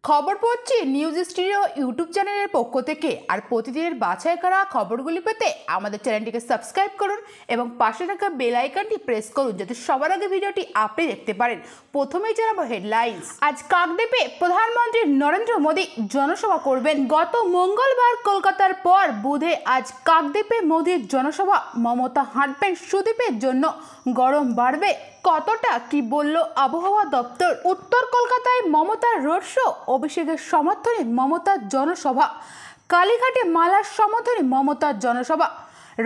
খবর পড়ছি news studio YouTube চ্যানেলের পক্ষ থেকে। আর প্রতিদিনের বাছাই করা খবরগুলি পেতে আমাদের চ্যানেলটিকে সাবস্ক্রাইব করুন এবং পাশে থাকা বেল আইকনটি প্রেস করুন যাতে সবার আগে ভিডিওটি আপনি দেখতে পারেন। প্রথমেই জানাবো হেডলাইন্স। আজ কাকদ্বীপে প্রধানমন্ত্রী নরেন্দ্র মোদী জনসভা করবেন। গত মঙ্গলবার কলকাতার পর বুধে আজ কাকদ্বীপে মোদীর জনসভা। মমতা হাঁটবেন সুদীপের জন্য। গরম বাড়বে কতটা, কি বলল আবহাওয়া দপ্তর। উত্তর কলকাতায় মমতার রোড শো, অভিষেকের সমর্থনে মমতার জনসভা। কালীঘাটে মালার সমর্থনে মমতার জনসভা।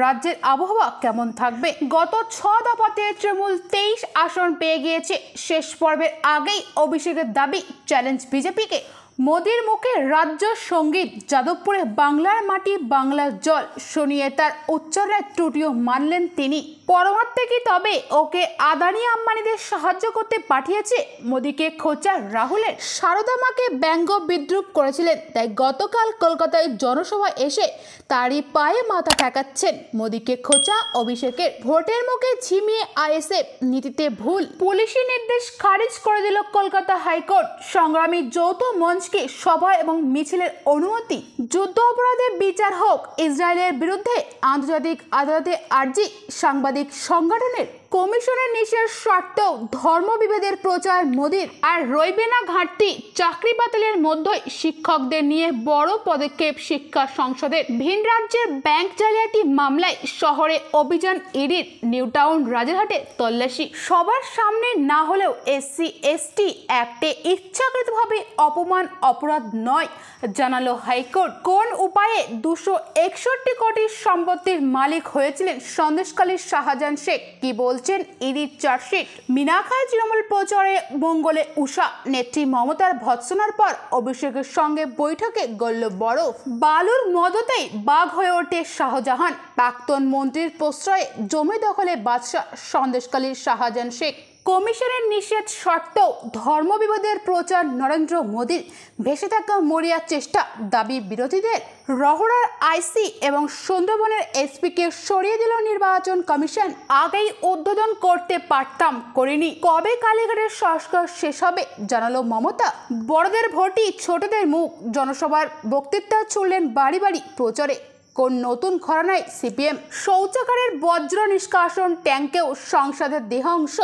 রাজ্যের আবহাওয়া কেমন থাকবে? গত 6 দফাতে তৃণমূল 23 আসন পেয়ে গিয়েছে। শেষ পর্বের আগেই অভিষেকের দাবি, চ্যালেঞ্জ বিজেপিকে। মোদীর মুখে রাজ্য সঙ্গীত। যাদবপুরে বাংলার মাটি বাংলার জল শুনিয়ে তার উচ্চারণের ত্রুটিও মানলেন তিনি। পরমার্থে কি তবে ওকে আদানি আম্বানিদের সাহায্য করতে পাঠিয়েছে? মোদীকে খোঁচা রাহুলের। সারদা মাকে ব্যঙ্গ বিদ্রুপ করেছিলেন, তাই গতকাল কলকাতায় জনসভা এসে তারই পায়ে মাথা ঠেকাচ্ছেন। মোদীকে খোঁচা অভিষেকের। ভোটের মুখে ঝিমিয়ে আইএসএফ, নীতিতে ভুল। পুলিশি নির্দেশ খারিজ করে দিল কলকাতা হাইকোর্ট। সংগ্রামী যৌথ মঞ্চকে সভা এবং মিছিলের অনুমতি। যুদ্ধ অপরাধের বিচার হোক, ইসরায়েলের বিরুদ্ধে আন্তর্জাতিক আদালতে আর্জি। সাংবাদিক সংগঠনের কমিশনের নিষেধ সত্ত্বেও ধর্মবিভেদের প্রচার মোদীর। আর রইবে না ঘাটতি, চাকরি বাতিলের মধ্যেই শিক্ষকদের নিয়ে বড় পদক্ষেপ শিক্ষা সংসদের। ভিন রাজ্যের ব্যাংক জালিয়াতি মামলায় শহরে অভিযান ইডির। নিউ টাউন রাজারহাটে তল্লাশি। সবার সামনে না হলেও SC/ST অ্যাক্টে ইচ্ছাকৃতভাবে অপমান অপরাধ নয়, জানালো হাইকোর্ট। কোন উপায়ে 261 কোটি সম্পত্তির মালিক হয়েছিলেন সন্দেশখালীর শাহজাহান শেখ, কি বলছেন ইডির চার্জশিট। মিনাখায় তৃণমূল প্রচারে মঙ্গলে উষা। নেত্রী মমতার ভৎসনার পর অভিষেকের সঙ্গে বৈঠকে গলল বরফ। বালুর মদতেই বাঘ হয়ে ওঠে শাহজাহান। প্রাক্তন মন্ত্রীর প্রশ্রয়ে জমি দখলে বাদশা সন্দেশখালীর শাহজাহান শেখ। কমিশনের নিষেধ সত্ত্বেও ধর্মবিবাদের প্রচার নরেন্দ্র মোদীর। ভেসে থাকা মরিয়ার চেষ্টা, দাবি বিরোধীদের। রহড়ার আইসি এবং সুন্দরবনের এসপিকে সরিয়ে দিল নির্বাচন কমিশন। আগেই উদ্বোধন করতে পারতাম, করিনি। কবে কালীঘাটের সংস্কার শেষ হবে, জানালো মমতা। বড়দের ভোটই ছোটদের মুখ। জনসভার বক্তৃতা ছুড়লেন বাড়ি বাড়ি প্রচারে। কোন নতুন ঘরানায় সিপিএম। শৌচাগারের বজ্র নিষ্কাশন ট্যাঙ্কেও সংসদের দেহাংশ।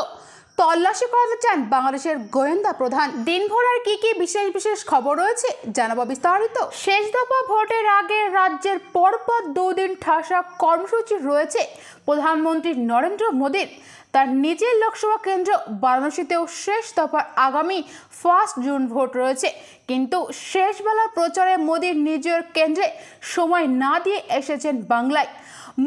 তল্লাশি করাতে চান বাংলাদেশের গোয়েন্দা প্রধান। দিনভর আর কি বিশেষ বিশেষ খবর রয়েছে জানাবো বিস্তারিত। শেষ দফা ভোটের আগে রাজ্যের পরপর 2 দিন ঠাসা কর্মসূচি রয়েছে প্রধানমন্ত্রী নরেন্দ্র মোদীর। তার নিজের লোকসভা কেন্দ্র বারাণসীতেও শেষ দফার আগামী 1 জুন ভোট রয়েছে। কিন্তু শেষ বেলার প্রচারে মোদীর নিজের কেন্দ্রে সময় না দিয়ে এসেছেন বাংলায়।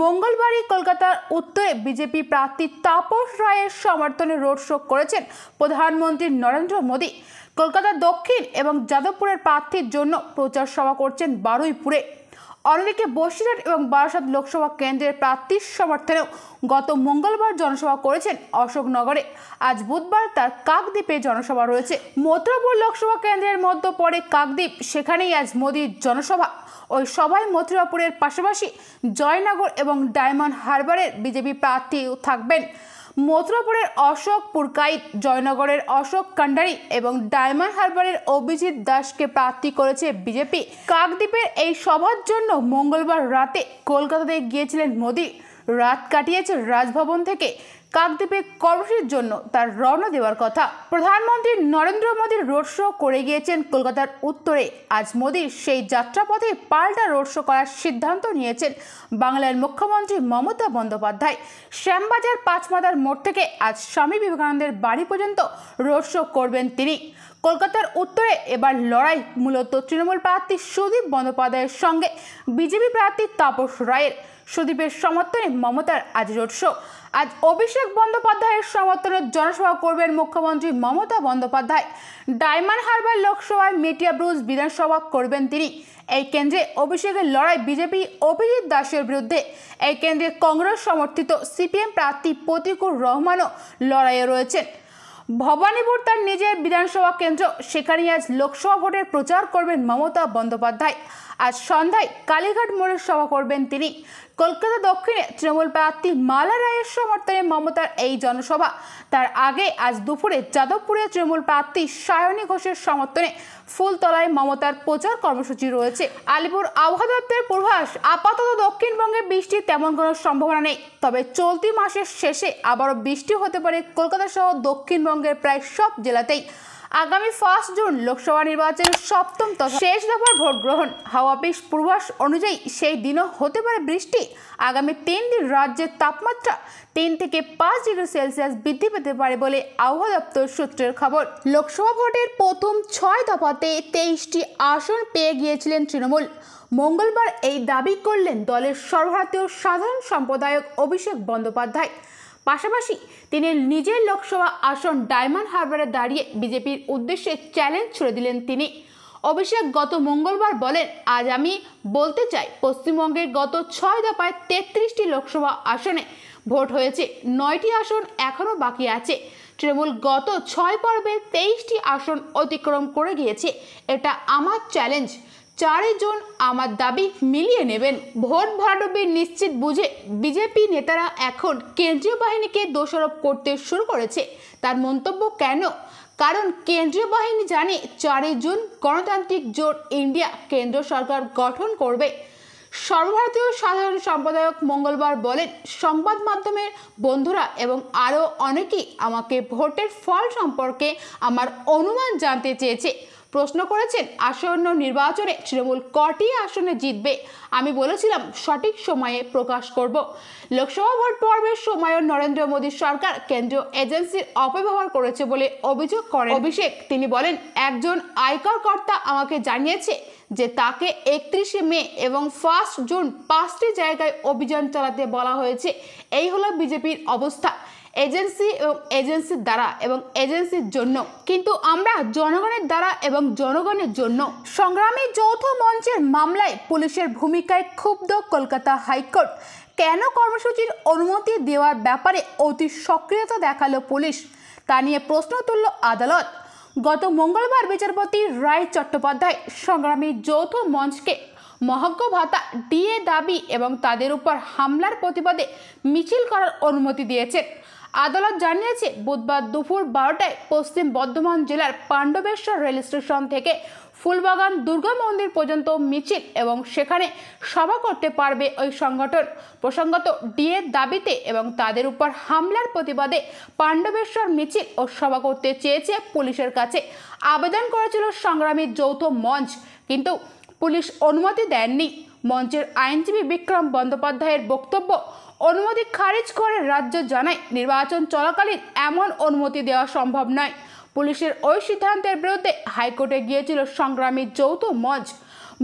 মঙ্গলবারই কলকাতার উত্তরে বিজেপি প্রার্থী তাপস রায়ের সমর্থনে রোড শো করেছেন প্রধানমন্ত্রী নরেন্দ্র মোদী। কলকাতার দক্ষিণ এবং যাদবপুরের প্রার্থীর জন্য প্রচার সভা করছেন বারুইপুরে। অন্যদিকে বসিরহাট এবং বারাসাত লোকসভা কেন্দ্রের প্রার্থীর সমর্থনেও গত মঙ্গলবার জনসভা করেছেন অশোকনগরে। আজ বুধবার তার কাকদ্বীপে জনসভা রয়েছে। মথুরাপুর লোকসভা কেন্দ্রের মধ্যে পড়ে কাকদ্বীপ, সেখানেই আজ মোদীর জনসভা। ওই সভায় মথুরাপুরের পাশাপাশি জয়নগর এবং ডায়মন্ড হারবারের বিজেপি প্রার্থীও থাকবেন। মথুরাপুরের অশোক পুরকাইত, জয়নগরের অশোক কান্ডারি এবং ডায়মন্ড হারবারের অভিজিৎ দাসকে প্রার্থী করেছে বিজেপি। কাকদ্বীপের এই সভার জন্য মঙ্গলবার রাতে কলকাতাতে গিয়েছিলেন মোদী। রাত কাটিয়েছে রাজভবন থেকে। কাকদ্বীপে কর্মসূচির জন্য তার রওনা দেওয়ার কথা। প্রধানমন্ত্রী নরেন্দ্র মোদীর রোড শো করে গিয়েছেন কলকাতার উত্তরে। আজ মোদীর সেই যাত্রাপথে পাল্টা রোড শো করার সিদ্ধান্ত নিয়েছেন বাংলার মুখ্যমন্ত্রী মমতা বন্দ্যোপাধ্যায়। শ্যামবাজার পাঁচমাথার মোড় থেকে আজ স্বামী বিবেকানন্দের বাড়ি পর্যন্ত রোড শো করবেন তিনি। কলকাতার উত্তরে এবার লড়াই মূলত তৃণমূল প্রার্থী সুদীপ বন্দ্যোপাধ্যায়ের সঙ্গে বিজেপি প্রার্থী তাপস রায়ের। সুদীপের সমর্থনে মমতার আজ রোড শো। আজ অভিষেক বন্দ্যোপাধ্যায়ের সমর্থনে জনসভা করবেন মুখ্যমন্ত্রী মমতা বন্দ্যোপাধ্যায়। ডায়মন্ড হারবার লোকসভায় মেটিয়া ব্রুজ বিধানসভা করবেন তিনি। এই কেন্দ্রে অভিষেকের লড়াই বিজেপি অভিজিৎ দাসের বিরুদ্ধে। এই কেন্দ্রে কংগ্রেস সমর্থিত সিপিএম প্রার্থী প্রতিকুর রহমানও লড়াইয়ে রয়েছেন। ভবানীপুর তার নিজের বিধানসভা কেন্দ্র, সেখানেই আজ লোকসভা ভোটের প্রচার করবেন মমতা বন্দ্যোপাধ্যায়। আজ সন্ধ্যায় কালীঘাট মোড়ে সভা করবেন তিনি। কলকাতা দক্ষিণে তৃণমূল প্রার্থী মালা রায়ের সমর্থনে মমতার এই জনসভা। তার আগে আজ দুপুরে যাদবপুরে তৃণমূল প্রার্থী সায়নী ঘোষের সমর্থনে ফুলতলায় মমতার প্রচার কর্মসূচি রয়েছে। আলিপুর আবহাওয়া দপ্তরের পূর্বাভাস, আপাতত দক্ষিণবঙ্গে বৃষ্টির তেমন কোনো সম্ভাবনা নেই, তবে চলতি মাসের শেষে আবারও বৃষ্টি হতে পারে কলকাতা সহ দক্ষিণবঙ্গের প্রায় সব জেলাতেই। আগামী 1 জুন লোকসভা নির্বাচনের সপ্তম তথা শেষ দফার ভোট গ্রহণ। হাওয়া অফিস পূর্বাভাস অনুযায়ী সেই দিনও হতে পারে বৃষ্টি। আগামী 3 দিন রাজ্যের তাপমাত্রা 3 থেকে 5 ডিগ্রি সেলসিয়াস বৃদ্ধি পেতে পারে বলে আবহাওয়া দপ্তর সূত্রের খবর। লোকসভা ভোটের প্রথম 6 দফাতে 23টি আসন পেয়ে গিয়েছিলেন তৃণমূল। মঙ্গলবার এই দাবি করলেন দলের সর্বভারতীয় সাধারণ সম্পাদক অভিষেক বন্দ্যোপাধ্যায়। পাশাপাশি তিনি নিজের লোকসভা আসন ডায়মন্ড হারবারে দাঁড়িয়ে বিজেপির উদ্দেশ্যে চ্যালেঞ্জ ছুড়ে দিলেন তিনি। অভিষেক গত মঙ্গলবার বলেন, আজ আমি বলতে চাই, পশ্চিমবঙ্গের গত 6 দফায় 33টি লোকসভা আসনে ভোট হয়েছে, 9টি আসন এখনও বাকি আছে। তৃণমূল গত 6 পর্বে 23টি আসন অতিক্রম করে গিয়েছে। এটা আমার চ্যালেঞ্জ। 4 জুন আমার দাবি মিলিয়ে নেবেন। ভোট ভরাডুবি নিশ্চিত বুঝে বিজেপি নেতারা এখন কেন্দ্রীয় বাহিনীকে দোষারোপ করতে শুরু করেছে। তার মন্তব্য কেন? কারণ কেন্দ্রীয় বাহিনী জানে 4 জুন গণতান্ত্রিক জোট ইন্ডিয়া কেন্দ্র সরকার গঠন করবে। সর্বভারতীয় সাধারণ সম্পাদক মঙ্গলবার বলেন, সংবাদ মাধ্যমের বন্ধুরা এবং আরও অনেকেই আমাকে ভোটের ফল সম্পর্কে আমার অনুমান জানতে চেয়েছে। প্রশ্ন করেছেন, আসন্ন নির্বাচনে তৃণমূল কটি আসনে জিতবে। আমি বলেছিলাম সঠিক সময়ে প্রকাশ করব। লোকসভা ভোট পর্বের সময়ও নরেন্দ্র মোদী সরকার কেন্দ্রীয় এজেন্সির অপব্যবহার করেছে বলে অভিযোগ করেন অভিষেক। তিনি বলেন, একজন আয়কর কর্তা আমাকে জানিয়েছে যে তাকে 31শে মে এবং 1 জুন 5টি জায়গায় অভিযান চালাতে বলা হয়েছে। এই হলো বিজেপির অবস্থা, এজেন্সি এবং এজেন্সির দ্বারা এবং এজেন্সির জন্য, কিন্তু আমরা জনগণের দ্বারা এবং জনগণের জন্য। সংগ্রামী যৌথ মঞ্চের মামলায় পুলিশের ভূমিকায় ক্ষুব্ধ কলকাতা হাইকোর্ট। কেন কর্মসূচির অনুমতি দেওয়ার ব্যাপারে অতি সক্রিয়তা দেখালো পুলিশ, তা নিয়ে প্রশ্ন তুলল আদালত। গত মঙ্গলবার বিচারপতি রায় চট্টোপাধ্যায় সংগ্রামী যৌথ মঞ্চকে মহার্ঘ ভাতা, ডিএ দাবি এবং তাদের উপর হামলার প্রতিবাদে মিছিল করার অনুমতি দিয়েছেন। আদালত জানিয়েছে, বুধবার দুপুর 12টায় পশ্চিম বর্ধমান জেলার পাণ্ডবেশ্বর রেল স্টেশন থেকে ফুলবাগান দুর্গা মন্দির পর্যন্ত মিছিল এবং সেখানে সভা করতে পারবে ওই সংগঠন। প্রসঙ্গত, ডিএ দাবিতে এবং তাদের উপর হামলার প্রতিবাদে পাণ্ডবেশ্বর মিছিল ও সভা করতে চেয়েছে পুলিশের কাছে আবেদন করেছিল সংগ্রামী যৌথ মঞ্চ, কিন্তু পুলিশ অনুমতি দেননি। মঞ্চের আইনজীবী বিক্রম বন্দ্যোপাধ্যায়ের বক্তব্য, অনুমতি খারিজ করে রাজ্য জানায়, নির্বাচন চলাকালীন এমন অনুমতি দেওয়া সম্ভব নয়। পুলিশের ওই সিদ্ধান্তের বিরুদ্ধে হাইকোর্টে গিয়েছিল সংগ্রামী যৌথ মঞ্চ।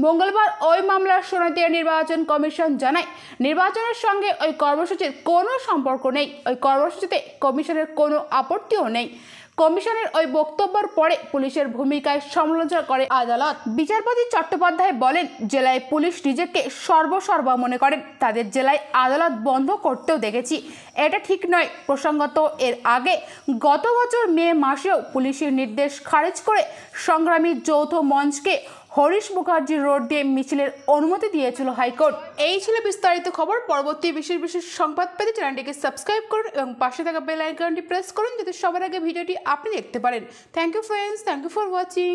মঙ্গলবার ওই মামলার শুনানিতে নির্বাচন কমিশন জানায়, নির্বাচনের সঙ্গে ওই কর্মসূচির কোনো সম্পর্ক নেই। ওই কর্মসূচিতে কমিশনের কোনো আপত্তিও নেই। কমিশনের ওই বক্তব্যের পরে পুলিশের ভূমিকায় সমালোচনা করে আদালত। বিচারপতি চট্টোপাধ্যায় বলেন, জেলায় পুলিশ নিজেকে সর্বসর্বা মনে করেন, তাদের জেলায় আদালত বন্ধ করতেও দেখেছি, এটা ঠিক নয়। প্রসঙ্গত, এর আগে গত বছর মে মাসেও পুলিশের নির্দেশ খারিজ করে সংগ্রামী যৌথ মঞ্চকে হরিশ মুখার্জি রোড দিয়ে মিছিলের অনুমতি দিয়েছিল হাইকোর্ট। এই ছিল বিস্তারিত খবর। পরবর্তী বিশেষ সংবাদ পেতে চ্যানেলটিকে সাবস্ক্রাইব করুন এবং পাশে থাকা বেল আইকনটি প্রেস করুন যাতে সবার আগে ভিডিওটি আপনি দেখতে পারেন। Thank you friends, thank you for watching.